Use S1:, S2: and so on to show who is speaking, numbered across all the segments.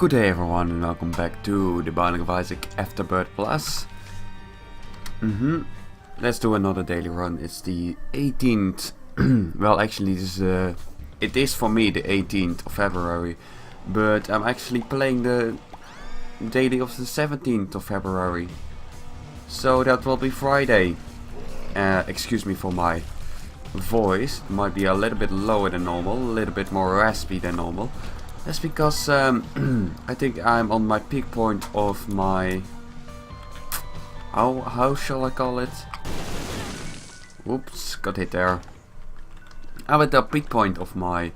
S1: Good day everyone and welcome back to the Binding of Isaac Afterbirth Plus. Let's do another daily run. It's the 18th. Well, actually it is for me the 18th of February, but I'm actually playing the daily of the 17th of February. So that will be Friday. Excuse me for my voice. It might be a little bit lower than normal, a little bit more raspy than normal. That's because I think I'm on my peak point of my... How shall I call it? Whoops, got hit there. I'm at the peak point of my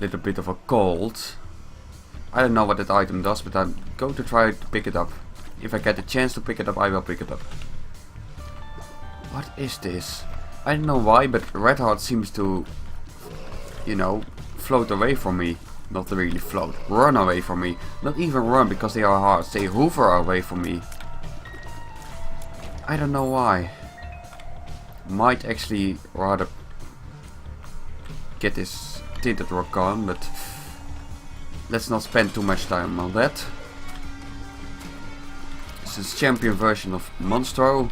S1: little bit of a cold. I don't know what that item does, but I'm going to try to pick it up. If I get the chance to pick it up, I will pick it up. What is this? I don't know why, but Red Heart seems to, you know, float away from me. Not really float, run away from me. Not even run because they are hearts, they hover away from me. I don't know why. Might actually rather get this tinted rock on, but let's not spend too much time on that. This is champion version of Monstro.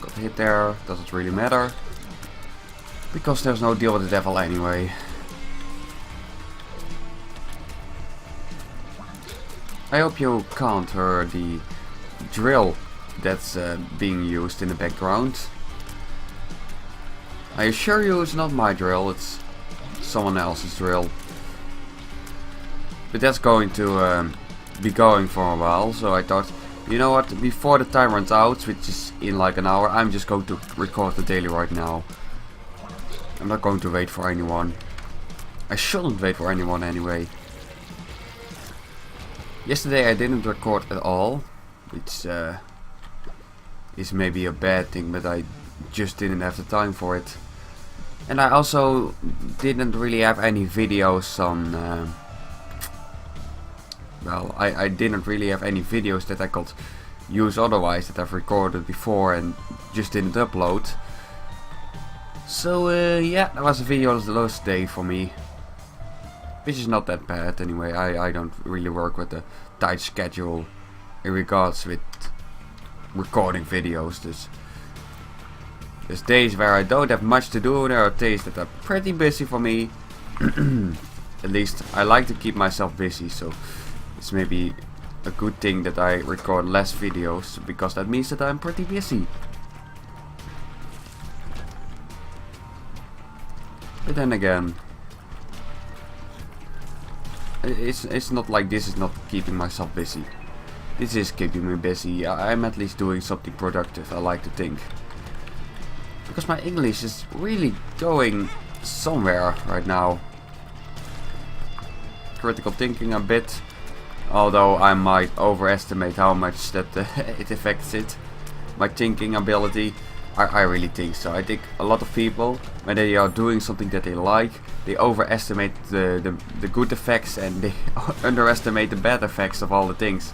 S1: Got hit there, doesn't really matter. Because there's no deal with the devil anyway. I hope you can't hear the drill that's being used in the background. I assure you it's not my drill, it's someone else's drill. But that's going to be going for a while, so I thought, you know what, before the time runs out, which is in like an hour, I'm just going to record the daily right now. I'm not going to wait for anyone. I shouldn't wait for anyone anyway. Yesterday I didn't record at all, which is maybe a bad thing, but I just didn't have the time for it. And I also didn't really have any videos on... well, I didn't really have any videos that I could use otherwise that I've recorded before and just didn't upload. So yeah, that was a video last day for me. Which is not that bad anyway. I don't really work with a tight schedule in regards with recording videos. There's days where I don't have much to do. There are days that are pretty busy for me. At least I like to keep myself busy, so it's maybe a good thing that I record less videos, because that means that I'm pretty busy. But then again, it's not like this is not keeping myself busy. This is keeping me busy. I'm at least doing something productive, I like to think. Because my English is really going somewhere right now. Critical thinking a bit. Although I might overestimate how much that it affects it. My thinking ability. I really think so. I think a lot of people, when they are doing something that they like, they overestimate the good effects and they underestimate the bad effects of all the things.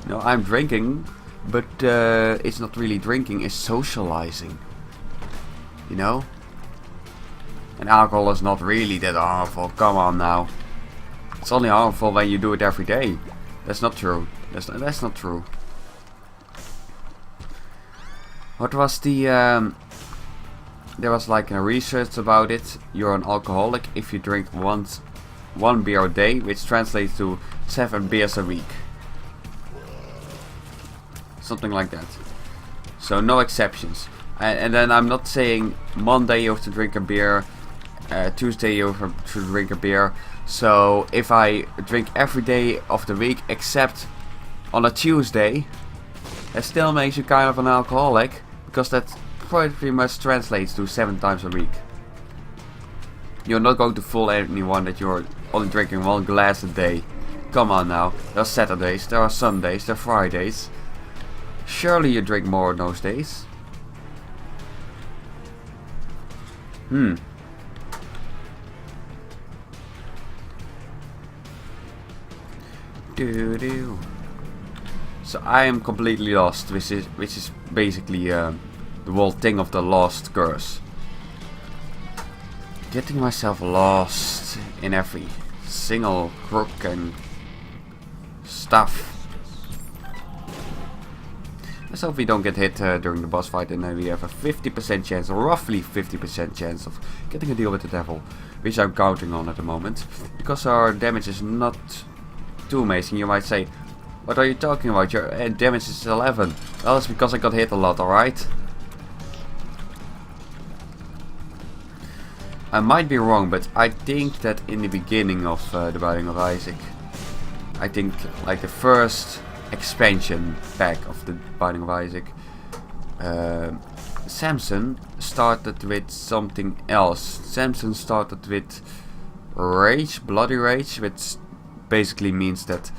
S1: You know, I'm drinking, but it's not really drinking, it's socializing. You know? And alcohol is not really that harmful, come on now. It's only harmful when you do it every day. That's not true. That's not true. What was the... there was like a research about it. You're an alcoholic if you drink one beer a day, which translates to 7 beers a week. Something like that. So no exceptions. And then I'm not saying Monday you have to drink a beer, Tuesday you have to drink a beer. So if I drink every day of the week except on a Tuesday, that still makes you kind of an alcoholic. Because that pretty much translates to 7 times a week. You're not going to fool anyone that you're only drinking 1 glass a day. Come on now. There are Saturdays, there are Sundays, there are Fridays. Surely you drink more on those days. So I am completely lost, which is basically the whole thing of the lost curse. Getting myself lost in every single crook and stuff. Let's hope we don't get hit during the boss fight, and then we have a 50% chance, or roughly 50% chance of getting a deal with the devil, which I'm counting on at the moment, because our damage is not too amazing. You might say, what are you talking about? Your damage is 11. Well, it's because I got hit a lot, alright? I might be wrong, but I think that in the beginning of the Binding of Isaac, I think like the first expansion pack of the Binding of Isaac, Samson started with something else. Samson started with rage, bloody rage, which basically means that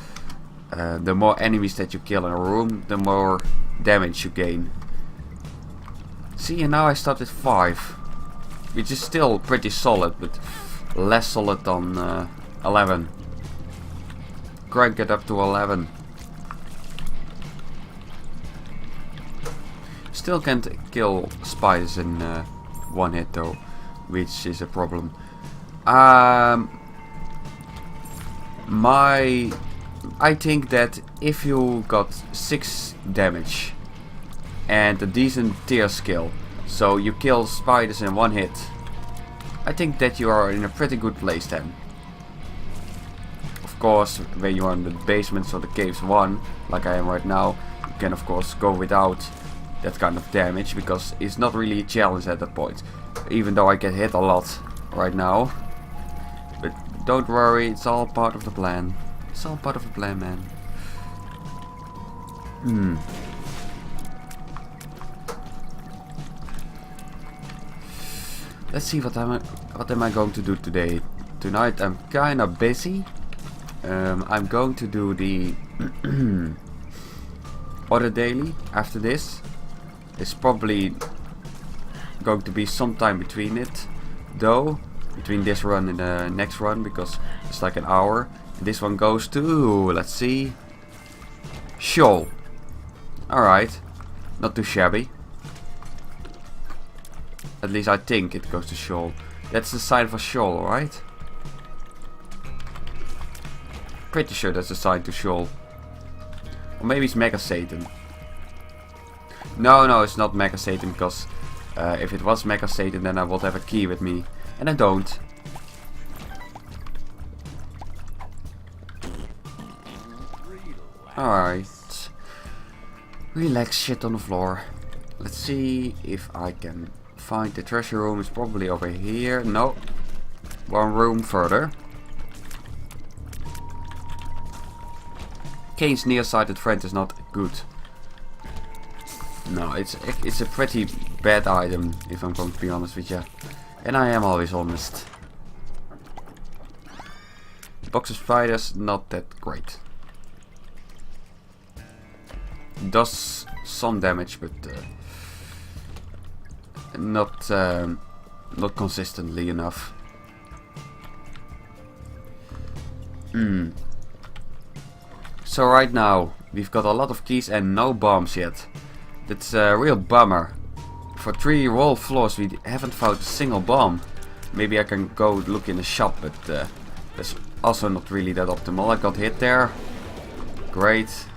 S1: the more enemies that you kill in a room, the more damage you gain. See, and now I start with 5, which is still pretty solid, but less solid than 11. Crank it up to 11. Still can't kill spiders in one hit though, which is a problem. I think that if you got 6 damage and a decent tier skill, so you kill spiders in one hit, I think that you are in a pretty good place then. Of course, when you are in the basements or the caves 1, like I am right now, you can of course go without that kind of damage, because it's not really a challenge at that point, even though I get hit a lot right now. But don't worry, it's all part of the plan. It's all part of the plan, man. Let's see what am I going to do today. Tonight I'm kinda busy. I'm going to do the other daily after this. It's probably going to be some time between it, though, between this run and the next run, because it's like an hour. And this one goes to, let's see, Shoal. Alright, not too shabby. At least I think it goes to Shoal. That's the sign for Shoal, right? Pretty sure that's the sign to Shoal. Or maybe it's Mega Satan. No, it's not Mega Satan, because if it was Mega Satan, then I would have a key with me, and I don't. Alright. Relax, shit on the floor. Let's see if I can find the treasure room. It's probably over here. No. One room further. Kane's nearsighted friend is not good. No, it's a pretty bad item, if I'm going to be honest with you. And I am always honest. Box of spiders, not that great. Does some damage, but not consistently enough. So right now we've got a lot of keys and no bombs yet. That's a real bummer. For 3 whole floors we haven't found a single bomb. Maybe I can go look in the shop, but that's also not really that optimal. I got hit there. Great.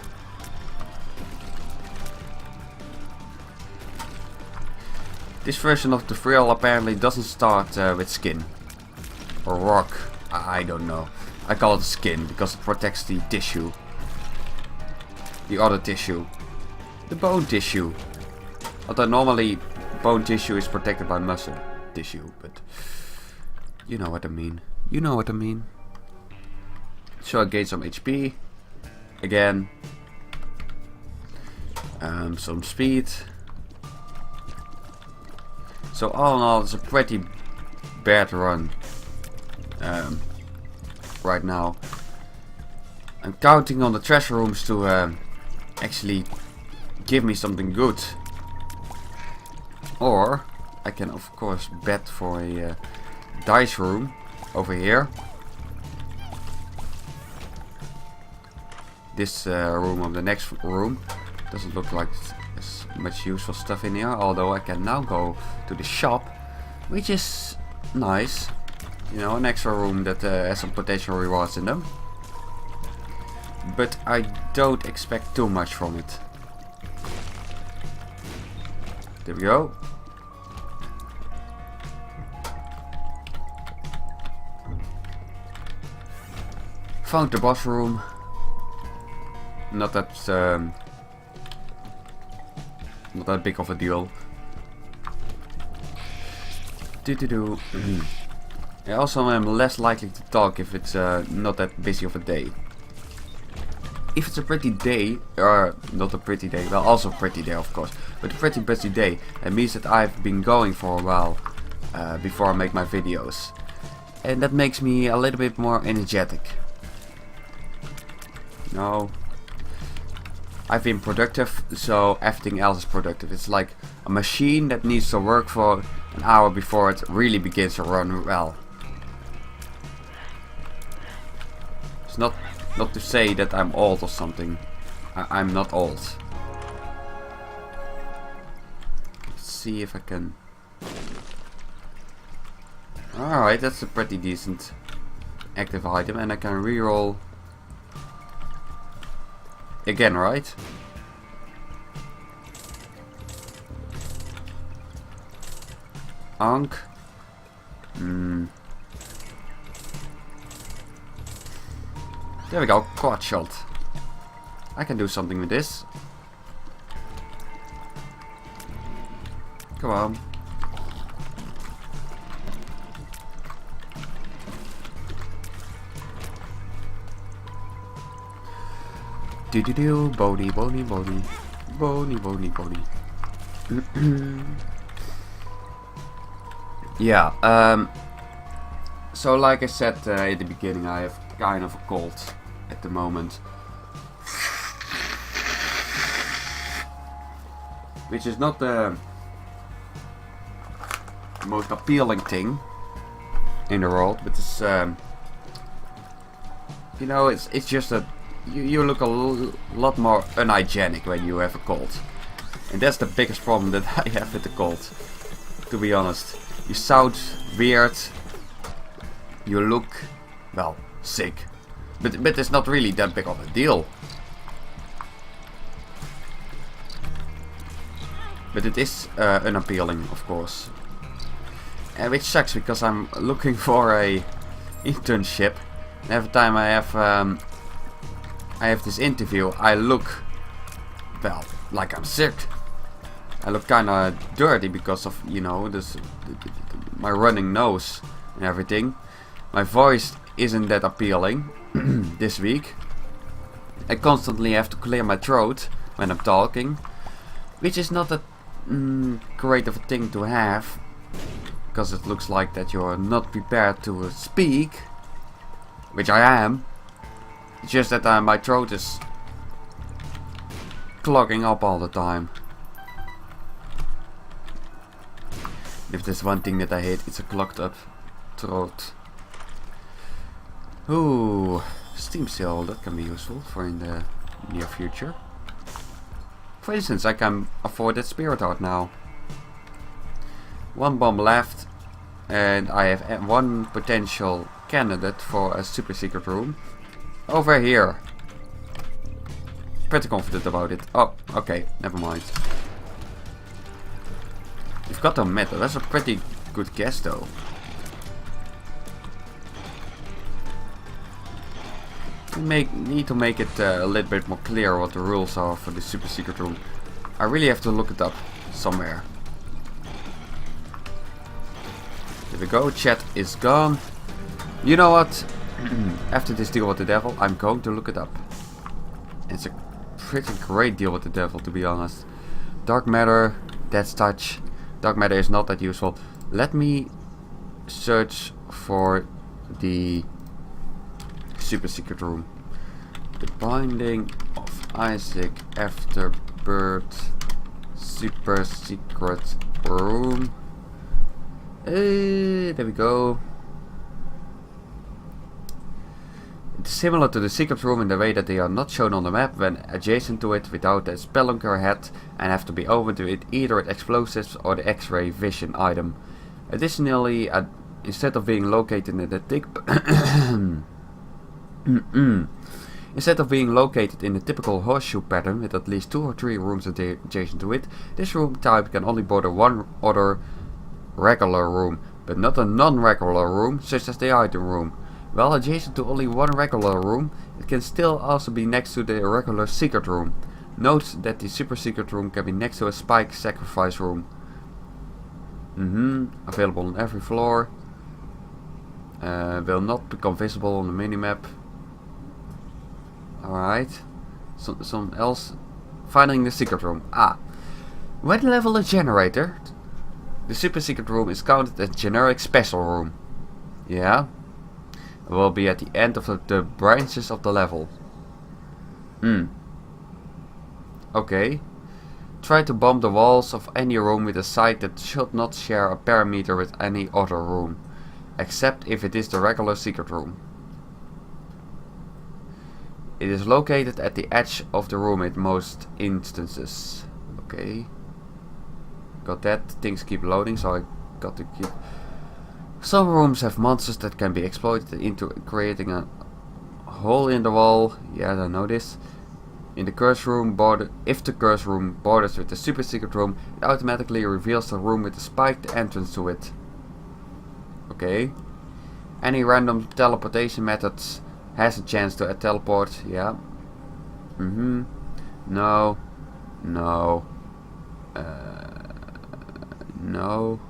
S1: This version of the thrill apparently doesn't start with skin. Or rock. I don't know. I call it skin because it protects the tissue. The other tissue. The bone tissue. Although normally bone tissue is protected by muscle tissue, but you know what I mean. You know what I mean. So I gained some HP. Again. Some speed. So all in all, it's a pretty bad run right now. I'm counting on the treasure rooms to actually give me something good. Or I can of course bet for a dice room over here. This room or the next room doesn't look like there's much useful stuff in here, although I can now go to the shop, which is nice. You know, an extra room that has some potential rewards in them. But I don't expect too much from it. There we go. Found the boss room. Not that big of a deal. I also am less likely to talk if it's not that busy of a day. If it's a pretty day, or not a pretty day, well, also a pretty day of course, but a pretty busy day, it means that I've been going for a while before I make my videos. And that makes me a little bit more energetic. No. I've been productive, so everything else is productive. It's like a machine that needs to work for an hour before it really begins to run well. It's not to say that I'm old or something. I'm not old. Let's see if I can... Alright, that's a pretty decent active item, and I can reroll again, right? Ankh. There we go, quad shot. I can do something with this. Come on. Do bony. Yeah, so like I said at the beginning, I have kind of a cold at the moment. Which is not the most appealing thing in the world, but it's you know, it's just that you look a lot more unhygienic when you have a cold. And that's the biggest problem that I have with the cold, to be honest. You sound weird, you look, well, sick. But it's not really that big of a deal. But it is unappealing, of course. And which sucks, because I'm looking for a internship. And every time I have this interview, I look, well, like I'm sick. I look kinda dirty because of, you know, this my running nose and everything. My voice isn't that appealing this week. I constantly have to clear my throat when I'm talking, which is not that great of a thing to have, because it looks like that you're not prepared to speak, which I am. It's just that my throat is clogging up all the time. If there's one thing that I hate, it's a clogged up throat. Ooh, Steam sale, that can be useful for in the near future. For instance, I can afford that spirit art now. One bomb left, and I have one potential candidate for a super secret room. Over here. Pretty confident about it. Oh, okay, never mind. You've got the metal, that's a pretty good guess though. Need to make it a little bit more clear what the rules are for the super secret room. I really have to look it up somewhere. There we go, chat is gone. You know what? After this deal with the devil, I'm going to look it up. It's a pretty great deal with the devil, to be honest. Dark matter, death's touch. Dark matter is not that useful. Let me search for the super secret room. The Binding of Isaac Afterbirth super secret room. There we go. It's similar to the secret room in the way that they are not shown on the map when adjacent to it without a spelunker head, and have to be opened with either explosives or the X-ray vision item. Additionally, a Instead of being located in the Instead of being located in a typical horseshoe pattern with at least 2 or 3 rooms adjacent to it, this room type can only border one other regular room, but not a non-regular room such as the item room. While adjacent to only one regular room, it can still also be next to the regular secret room. Note that the super secret room can be next to a spike sacrifice room. Available on every floor. Will not become visible on the minimap. Alright. Something else. Finding the secret room. When level a generator, the super secret room is counted as generic special room. Yeah. It will be at the end of the branches of the level. Okay. Try to bomb the walls of any room with a site that should not share a parameter with any other room, except if it is the regular secret room. It is located at the edge of the room in most instances. Okay. Got that. Things keep loading, so I got to keep... Some rooms have monsters that can be exploited into creating a hole in the wall. Yeah, I know this. In the curse room if the curse room borders with the super secret room, it automatically reveals the room with the spiked entrance to it. Okay. Any random teleportation methods has a chance to teleport. Yeah. No. No. No.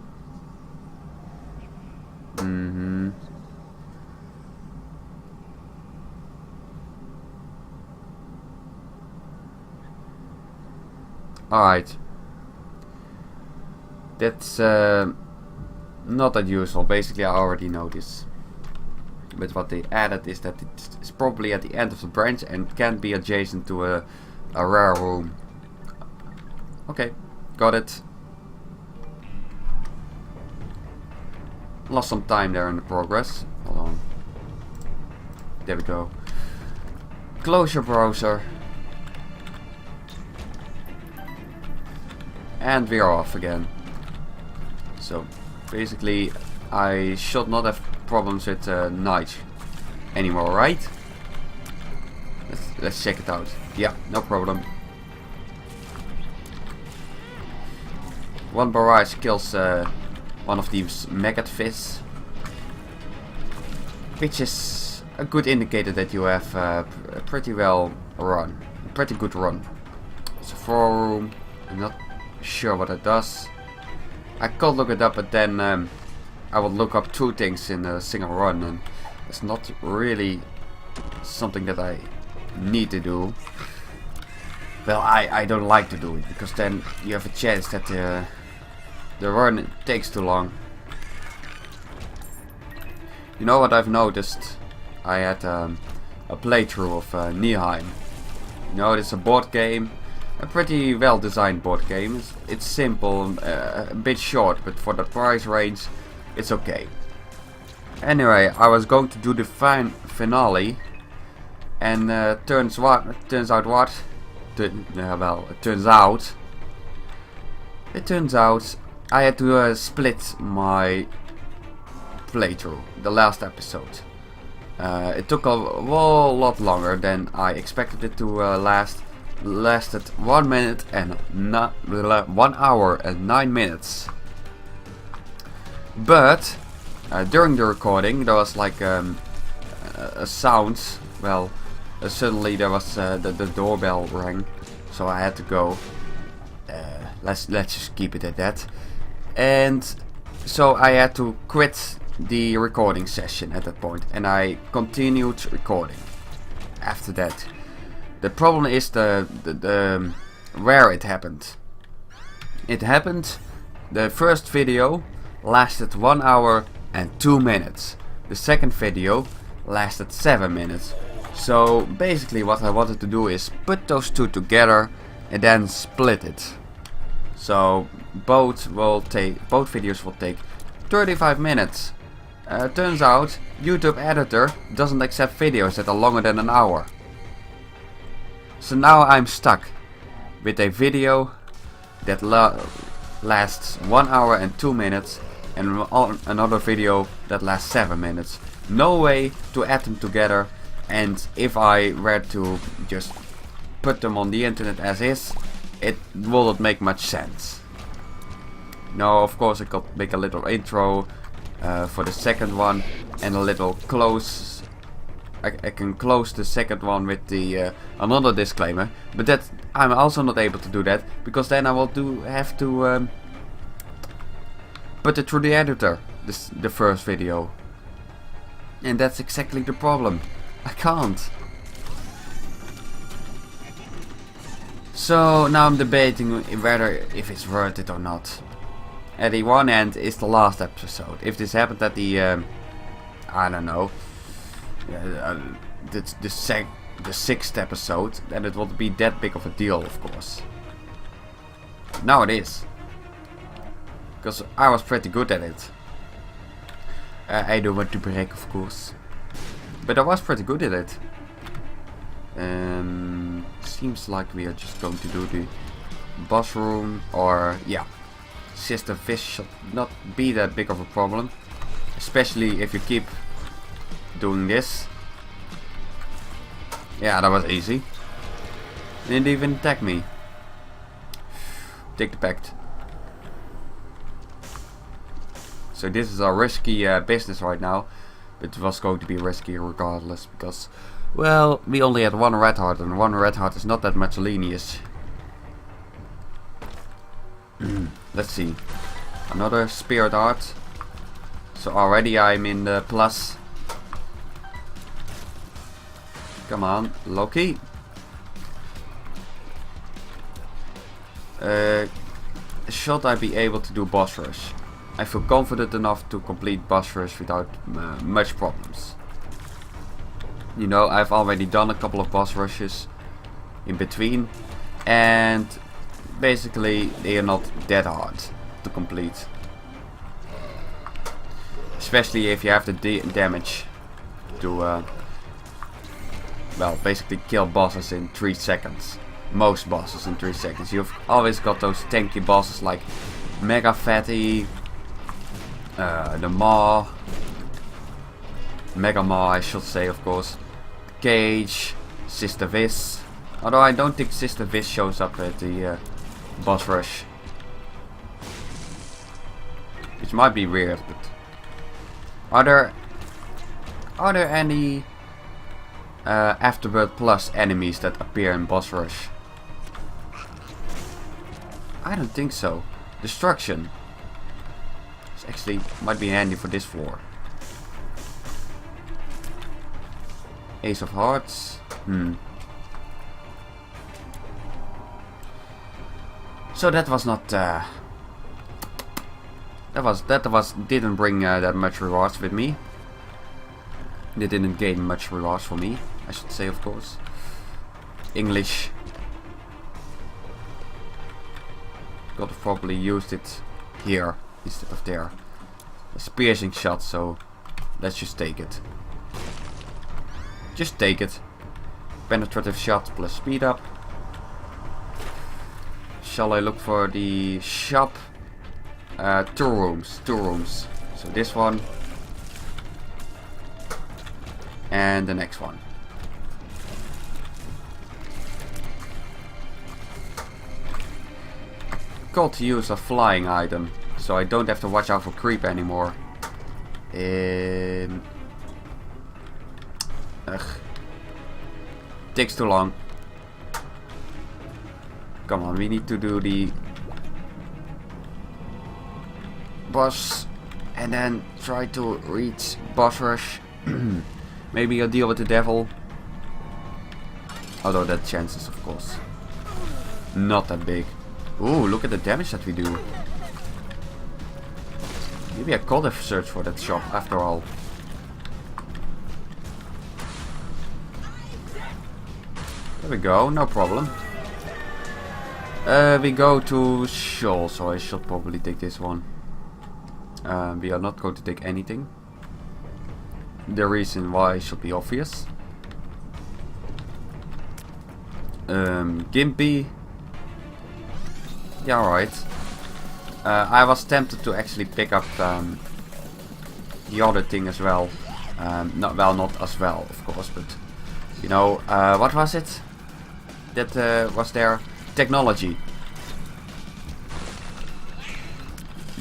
S1: Alright. That's not that useful. Basically I already know this. But what they added is that it's probably at the end of the branch and can be adjacent to a rare room. Okay, got it. Lost some time there in the progress. Hold on. There we go. Close your browser. And we are off again. So basically I should not have problems with night anymore, right? Let's check it out. Yeah, no problem. One barrage kills one of these maggot fish, which is a good indicator that you have a pretty good run. It's a 4 room. I'm not sure what it does. I could look it up, but then I would look up 2 things in a single run, and it's not really something that I need to do. Well, I don't like to do it, because then you have a chance that the run takes too long. You know what I've noticed? I had a playthrough of Nihheim. You know, it's a board game. A pretty well designed board game. It's simple, a bit short, but for the price range it's okay. Anyway, I was going to do the finale, and turns out I had to split my playthrough, the last episode. It took a whole lot longer than I expected it to last. Lasted 1 minute and 1 hour and 9 minutes. But during the recording there was like a sound. Well, suddenly there was the doorbell rang, so I had to go. Let's just keep it at that. And so I had to quit the recording session at that point, and I continued recording after that. The problem is the where it happened. It happened. The first video lasted 1 hour and 2 minutes. The second video lasted 7 minutes. So basically what I wanted to do is put those 2 together and then split it. So both videos will take 35 minutes. Turns out YouTube editor doesn't accept videos that are longer than an hour. So now I'm stuck with a video that lasts 1 hour and 2 minutes, and another video that lasts 7 minutes. No way to add them together, and if I were to just put them on the internet as is, it will not make much sense. Now of course I could make a little intro for the second one, and a little close. I can close the second one with the another disclaimer, but that I'm also not able to do that, because then I will have to put it through the editor, the first video, and that's exactly the problem. I can't. So now I'm debating whether if it's worth it or not. At the one end is the last episode. If this happened at the I don't know, the 6th episode, then it won't be that big of a deal, of course. Now it is, because I was pretty good at it. I don't want to brag, of course, but I was pretty good at it. Seems like we are just going to do the boss room, or yeah, Sister Fish should not be that big of a problem, especially if you keep doing this. Yeah, that was easy. Didn't even attack me. Take the pact. So this is a risky business right now, but it was going to be risky regardless, because, well, we only had one red heart, and one red heart is not that much lineage. Let's see. Another spirit heart. So already I'm in the plus. Come on, Loki. Should I be able to do boss rush? I feel confident enough to complete boss rush without much problems. You know, I've already done a couple of boss rushes in between, and basically they are not that hard to complete. Especially if you have the damage to well, basically kill bosses in 3 seconds. Most bosses in 3 seconds. You've always got those tanky bosses like Mega Fatty, the Maw, Mega Maw I should say, of course, Cage, Sister Viz. Although I don't think Sister Viz shows up at the boss rush, which might be weird, but are there any Afterbirth Plus enemies that appear in boss rush? I don't think so. Destruction. This actually might be handy for this floor. Ace of Hearts. So that was not. That didn't bring that much rewards with me. They didn't gain much rewards for me, I should say, of course. English. Could have probably used it here instead of there. It's piercing shot, so let's just take it. Just take it. Penetrative shot plus speed up. Shall I look for the shop? 2 rooms. So this one. And the next one. Got to use a flying item, so I don't have to watch out for creep anymore. Takes too long. Come on, we need to do the boss and then try to reach boss rush. Maybe I'll deal with the devil. Although that chances, of course, not that big. Ooh, look at the damage that we do. Maybe I could have searched for that shop after all. There we go, no problem. We go to Shoal, so I should probably take this one. We are not going to take anything. The reason why should be obvious. Gimpy. Yeah, alright. I was tempted to actually pick up the other thing as well. Not as well, of course, but you know, what was it? That was there? Technology.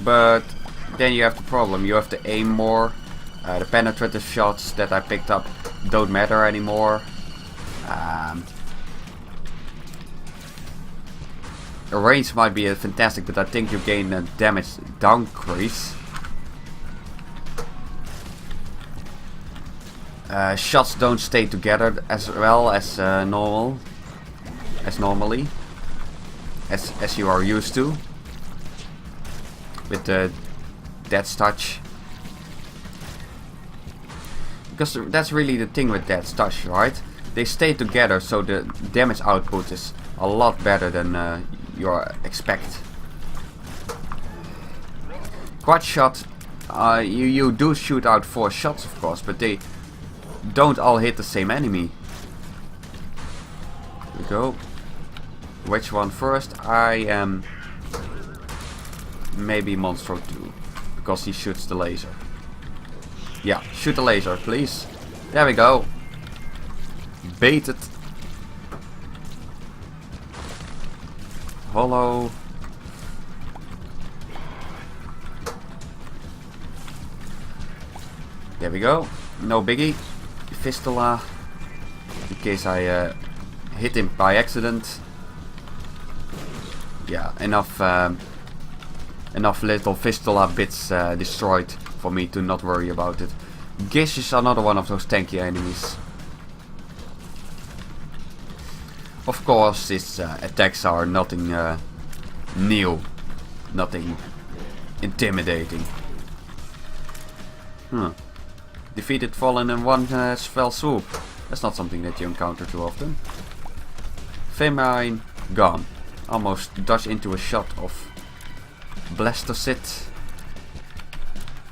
S1: But then you have the problem. You have to aim more. The penetrative shots that I picked up don't matter anymore. The range might be fantastic, but I think you gain a damage decrease. Shots don't stay together as well as normally, as you are used to with the Death's Touch. Because that's really the thing with Death's Touch, right? They stay together, so the damage output is a lot better than you expect. Quad shot, you do shoot out 4 shots, of course, but they don't all hit the same enemy. Here we go. Which one first? I am maybe Monstro 2, because he shoots the laser. Yeah, shoot the laser, please. There we go. Baited. Hollow. There we go. No biggie. Fistula. In case I hit him by accident. Yeah, enough little Fistula bits destroyed for me to not worry about it. Gish is another one of those tanky enemies. Of course, his attacks are nothing new, nothing intimidating. Defeated Fallen in one fell swoop. That's not something that you encounter too often. Famine gone. Almost dodged into a shot of Blastocyst.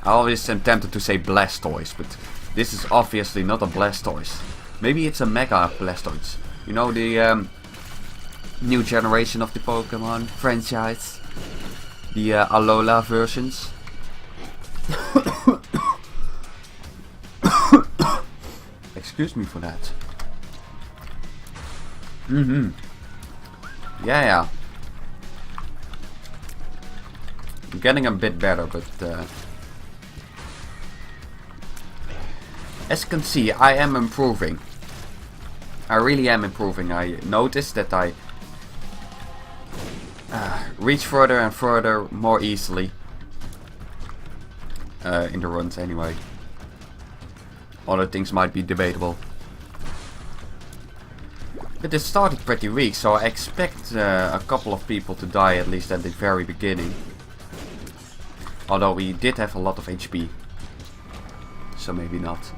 S1: I always am tempted to say Blastoise, but this is obviously not a Blastoise. Maybe it's a Mega Blastoise. You know, the new generation of the Pokemon franchise. The Alola versions. Excuse me for that. Yeah. I'm getting a bit better, but as you can see, I am improving. I really am improving. I noticed that I reach further and further more easily in the runs anyway. Other things might be debatable. But it started pretty weak, so I expect a couple of people to die at least at the very beginning. Although we did have a lot of HP. So maybe not.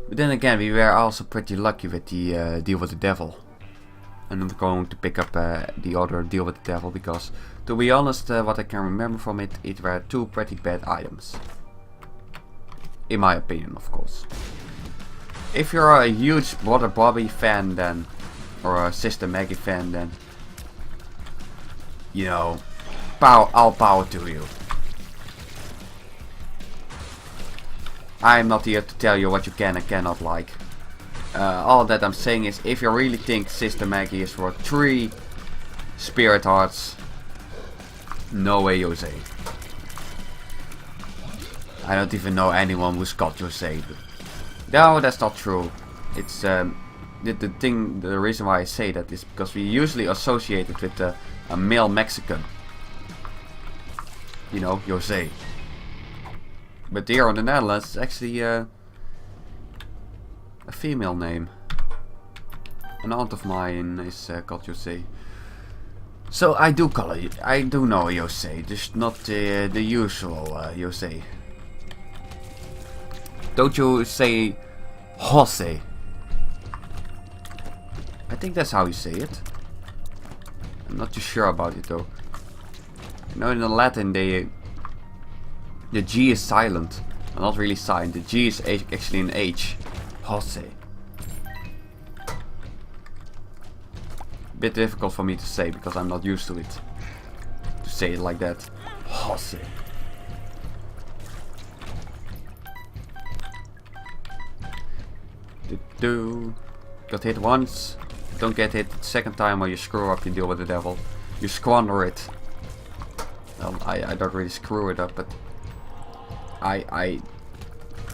S1: But then again, we were also pretty lucky with the Deal with the Devil. And I'm going to pick up the other Deal with the Devil because, to be honest, what I can remember from it, it were 2 pretty bad items. In my opinion, of course. If you're a huge Brother Bobby fan then, or a Sister Maggie fan then, you know, all power to you. I'm not here to tell you what you can and cannot like. All that I'm saying is, if you really think Sister Maggie is for 3 Spirit Hearts, no way, Jose. I don't even know anyone who's got Jose. No, that's not true. It's the reason why I say that is because we usually associate it with a male Mexican. You know, Jose. But here in the Netherlands, it's actually a female name. An aunt of mine is called Jose. So I do call it. I do know Jose, just not the usual Jose. Don't you say Jose? I think that's how you say it. I'm not too sure about it though. You know, in the Latin the G is silent. Well, not really silent. The G is actually an H. Jose. Bit difficult for me to say because I'm not used to it. To say it like that. Hosse. Got hit once. Don't get hit the second time or you screw up, you deal with the devil. You squander it. Well, I don't really screw it up, but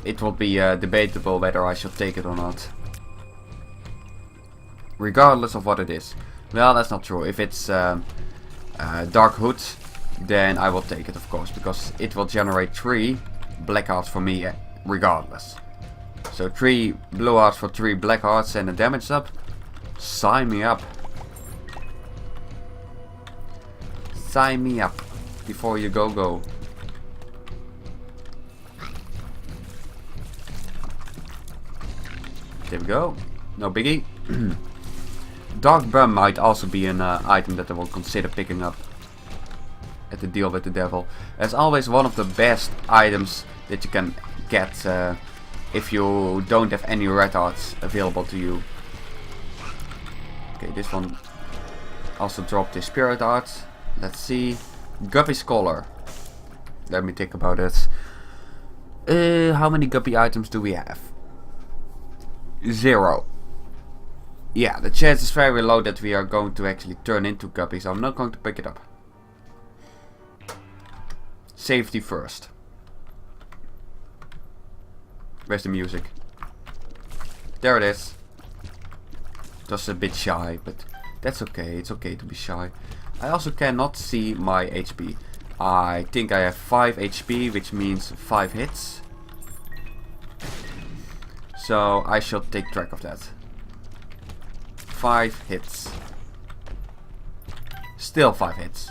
S1: it will be debatable whether I should take it or not. Regardless of what it is. Well, that's not true. If it's Dark Hood, then I will take it, of course, because it will generate 3 black hearts for me regardless. So 3 blue hearts for 3 black hearts and a damage up. Sign me up. Sign me up before you go. There we go. No biggie. Dark Bum might also be an item that I will consider picking up at the deal with the devil. It's always one of the best items that you can get if you don't have any red hearts available to you. Okay, this one also dropped the spirit hearts. Let's see. Guppy Scholar. Let me think about it. How many guppy items do we have? 0. Yeah, the chance is very low that we are going to actually turn into guppies, so I'm not going to pick it up. Safety first. Where's the music? There it is. Just a bit shy, but that's okay. It's okay to be shy. I also cannot see my HP. I think I have 5 HP, which means 5 hits. So I should take track of that. 5 hits. Still 5 hits.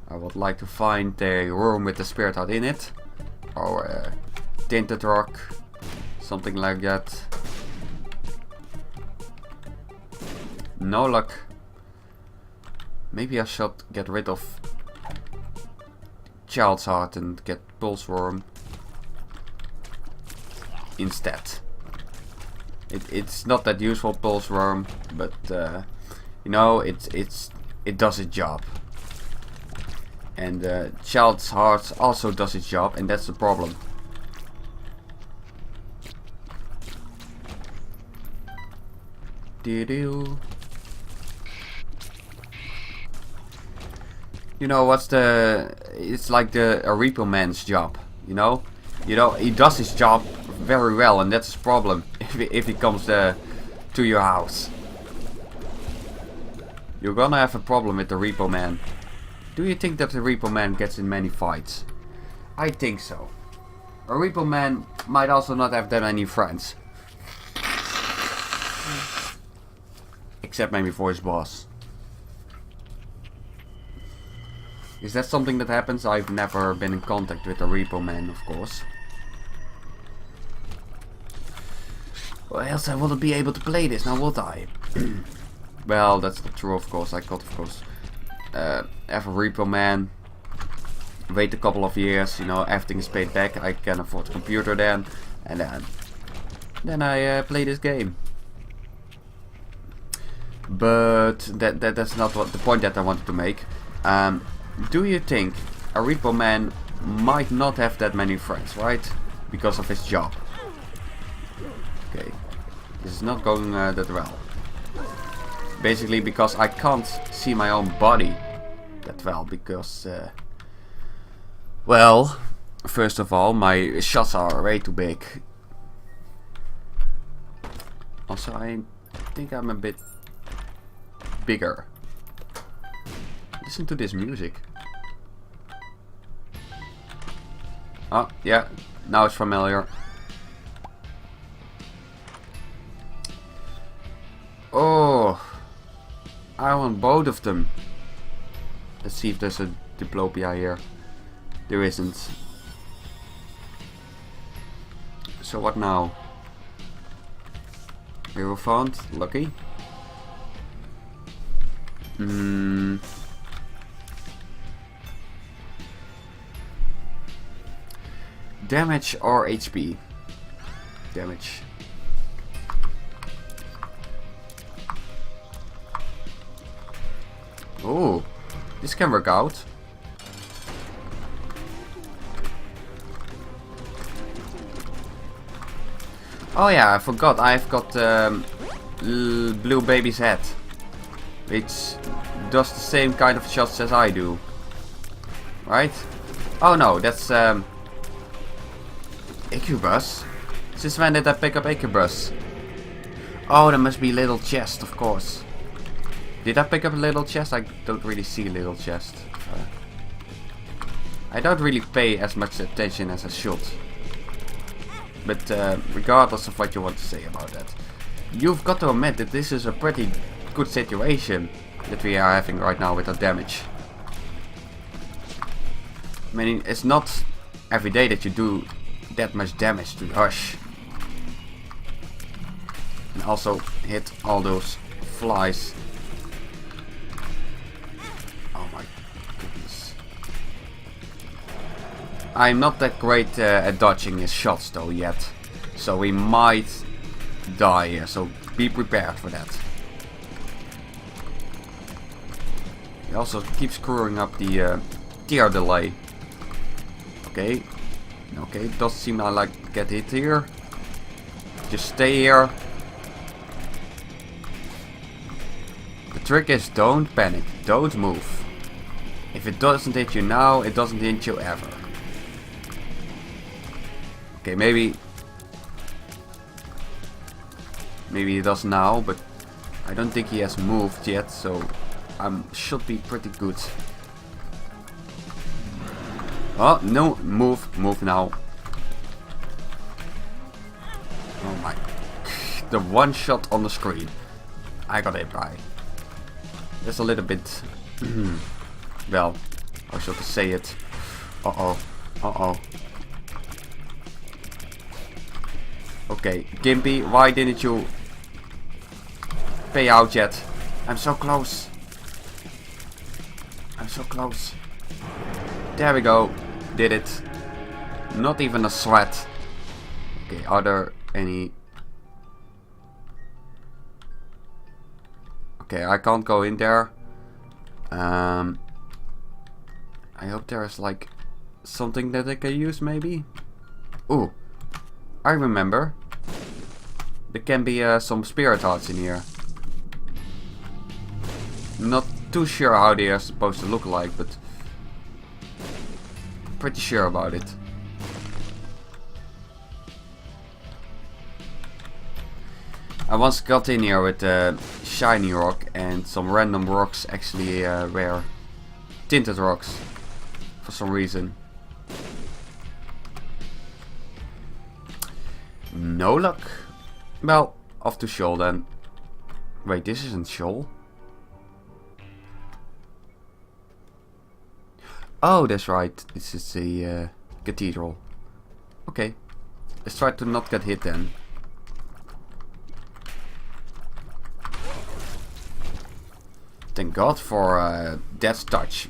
S1: I would like to find a room with the spirit heart in it. Or a tinted rock. Something like that. No luck. Maybe I should get rid of Child's Heart and get Pulse Worm instead. It's not that useful, Pulse Worm, but you know, it does its job. And Child's Heart also does its job, and that's the problem. You know what's the? It's like a repo man's job. You know, he does his job very well, and that's his problem. If he comes to your house, you're gonna have a problem with the repo man. Do you think that the repo man gets in many fights? I think so. A repo man might also not have that many friends, except maybe for his boss. Is that something that happens? I've never been in contact with a repo man, of course. Or else I wouldn't be able to play this, now would I? Well, that's not true, of course. I could, of course, have a repo man. Wait a couple of years, you know, everything is paid back. I can afford a computer then. And then I play this game. But that's not what the point that I wanted to make. Do you think a repo man might not have that many friends, right? Because of his job. Okay, this is not going that well. Basically because I can't see my own body that well, because well, first of all, my shots are way too big. Also, I think I'm a bit bigger. Listen to this music. Oh, yeah, now it's familiar. Oh, I want both of them. Let's see if there's a diplopia here. There isn't. So what now? Hero found, lucky. Damage or HP? Damage. This can work out. Oh yeah, I forgot. I've got Blue Baby's head, which does the same kind of shots as I do. Right? Oh no, that's Incubus. Since when did I pick up Incubus? Oh, there must be a little chest, of course. Did I pick up a little chest? I don't really see a little chest. I don't really pay as much attention as I should. But regardless of what you want to say about that, you've got to admit that this is a pretty good situation that we are having right now with our damage. I mean, it's not every day that you do that much damage to Hush. And also hit all those flies. Oh my goodness. I'm not that great at dodging his shots though yet. So we might die here, so be prepared for that. He also keeps screwing up the tear delay. Okay. Okay, doesn't seem like get hit here. Just stay here. The trick is don't panic, don't move. If it doesn't hit you now, it doesn't hit you ever. Okay, maybe it does now, but I don't think he has moved yet, so should be pretty good. Oh no, move now. Oh my, the one shot on the screen I got hit by. That's a little bit well, how should I say it? Uh-oh. Okay, Gimpy, why didn't you pay out yet? I'm so close. There we go. Did it. Not even a sweat. Okay, are there any... Okay, I can't go in there. I hope there's like something that I can use maybe. Ooh, I remember. There can be some spirit hearts in here. Not too sure how they are supposed to look like, but pretty sure about it. I once got in here with a shiny rock and some random rocks actually were tinted rocks for some reason. No luck. Well, off to Shoal then. Wait, this isn't Shoal. Oh, that's right. This is the cathedral. Okay. Let's try to not get hit then. Thank God for Death's Touch.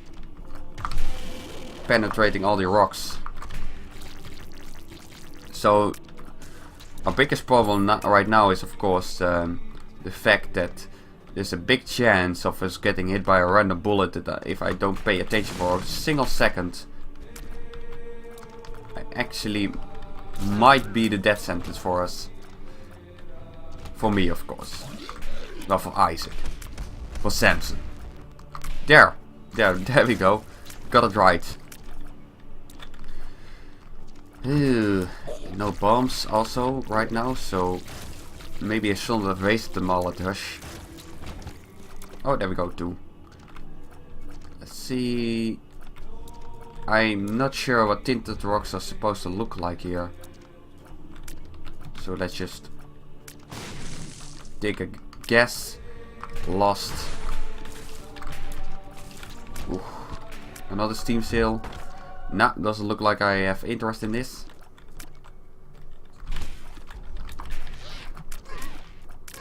S1: Penetrating all the rocks. So, our biggest problem right now is of course the fact that there's a big chance of us getting hit by a random bullet that if I don't pay attention for a single second, I actually might be the death sentence for us. For me, of course. Not for Isaac. For Samson. There we go. Got it right. Ew. No bombs also right now, so maybe I shouldn't have wasted them all at Hush. Oh, there we go too. Let's see. I'm not sure what tinted rocks are supposed to look like here. So let's just take a guess. Lost. Ooh. Another steam sail. Nah, doesn't look like I have interest in this.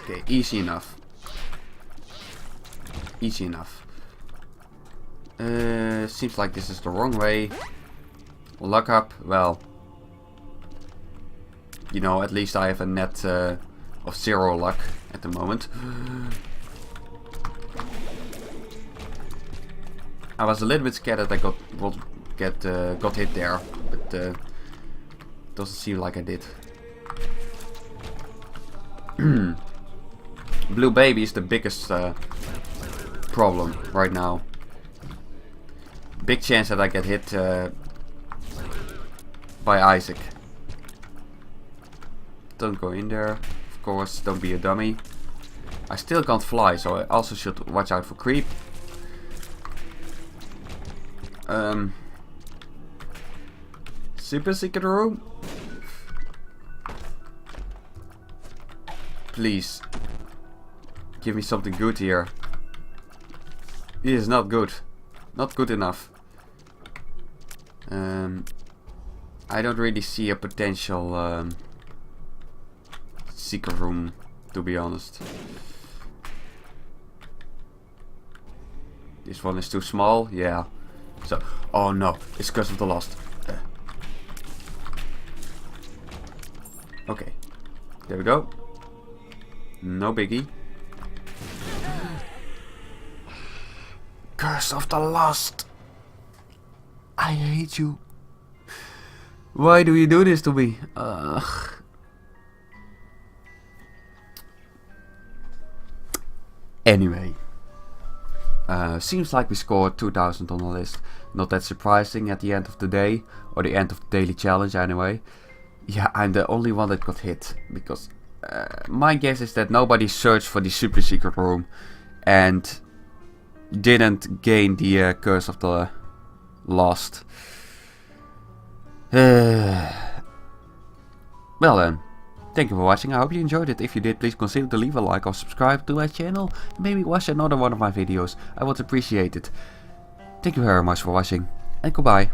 S1: Okay, easy enough. Easy enough. Seems like this is the wrong way. Luck up. Well, you know, at least I have a net of 0 luck at the moment. I was a little bit scared that I got hit there, but doesn't seem like I did. Blue baby is the biggest problem right now. Big chance that I get hit by Isaac. Don't go in there, of course. Don't be a dummy. I still can't fly, so I also should watch out for creep. Super secret room. Please, give me something good here. This is not good. Not good enough. I don't really see a potential secret room, to be honest. This one is too small, yeah. So, oh no, it's Curse of the Lost. Okay, there we go. No biggie. Curse of the Lost. I hate you. Why do you do this to me? Anyway. Seems like we scored 2000 on the list. Not that surprising at the end of the day. Or the end of the daily challenge anyway. Yeah, I'm the only one that got hit. Because my guess is that nobody searched for the super secret room. And didn't gain the Curse of the Lost. Well then. Thank you for watching. I hope you enjoyed it. If you did, please consider to leave a like or subscribe to my channel. And maybe watch another one of my videos. I would appreciate it. Thank you very much for watching. And goodbye.